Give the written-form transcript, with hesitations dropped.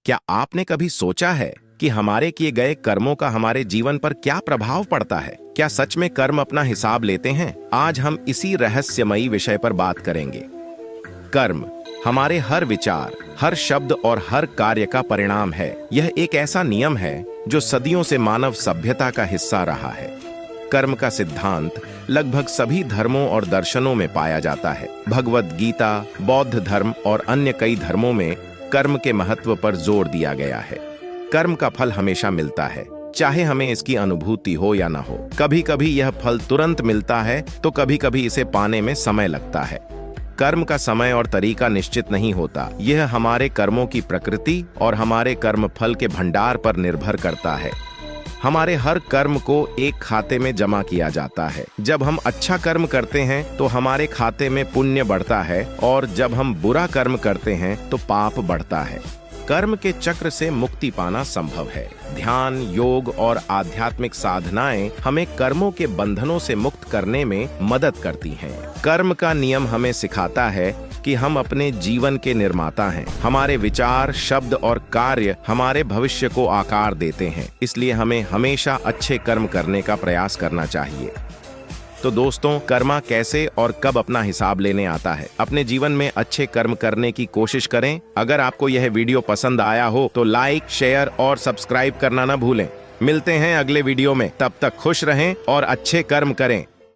क्या आपने कभी सोचा है कि हमारे किए गए कर्मों का हमारे जीवन पर क्या प्रभाव पड़ता है? क्या सच में कर्म अपना हिसाब लेते हैं? आज हम इसी रहस्यमयी विषय पर बात करेंगे। कर्म हमारे हर विचार, हर शब्द और हर कार्य का परिणाम है। यह एक ऐसा नियम है जो सदियों से मानव सभ्यता का हिस्सा रहा है। कर्म का सिद्धांत लगभग सभी धर्मों और दर्शनों में पाया जाता है। भगवद गीता, बौद्ध धर्म और अन्य कई धर्मों में कर्म के महत्व पर जोर दिया गया है। कर्म का फल हमेशा मिलता है, चाहे हमें इसकी अनुभूति हो या ना हो। कभी कभी यह फल तुरंत मिलता है तो कभी कभी इसे पाने में समय लगता है। कर्म का समय और तरीका निश्चित नहीं होता। यह हमारे कर्मों की प्रकृति और हमारे कर्म फल के भंडार पर निर्भर करता है। हमारे हर कर्म को एक खाते में जमा किया जाता है। जब हम अच्छा कर्म करते हैं तो हमारे खाते में पुण्य बढ़ता है और जब हम बुरा कर्म करते हैं तो पाप बढ़ता है। कर्म के चक्र से मुक्ति पाना संभव है। ध्यान, योग और आध्यात्मिक साधनाएं हमें कर्मों के बंधनों से मुक्त करने में मदद करती हैं। कर्म का नियम हमें सिखाता है कि हम अपने जीवन के निर्माता हैं। हमारे विचार, शब्द और कार्य हमारे भविष्य को आकार देते हैं। इसलिए हमें हमेशा अच्छे कर्म करने का प्रयास करना चाहिए। तो दोस्तों, कर्मा कैसे और कब अपना हिसाब लेने आता है? अपने जीवन में अच्छे कर्म करने की कोशिश करें। अगर आपको यह वीडियो पसंद आया हो तो लाइक, शेयर और सब्सक्राइब करना न भूलें। मिलते हैं अगले वीडियो में। तब तक खुश रहें और अच्छे कर्म करें।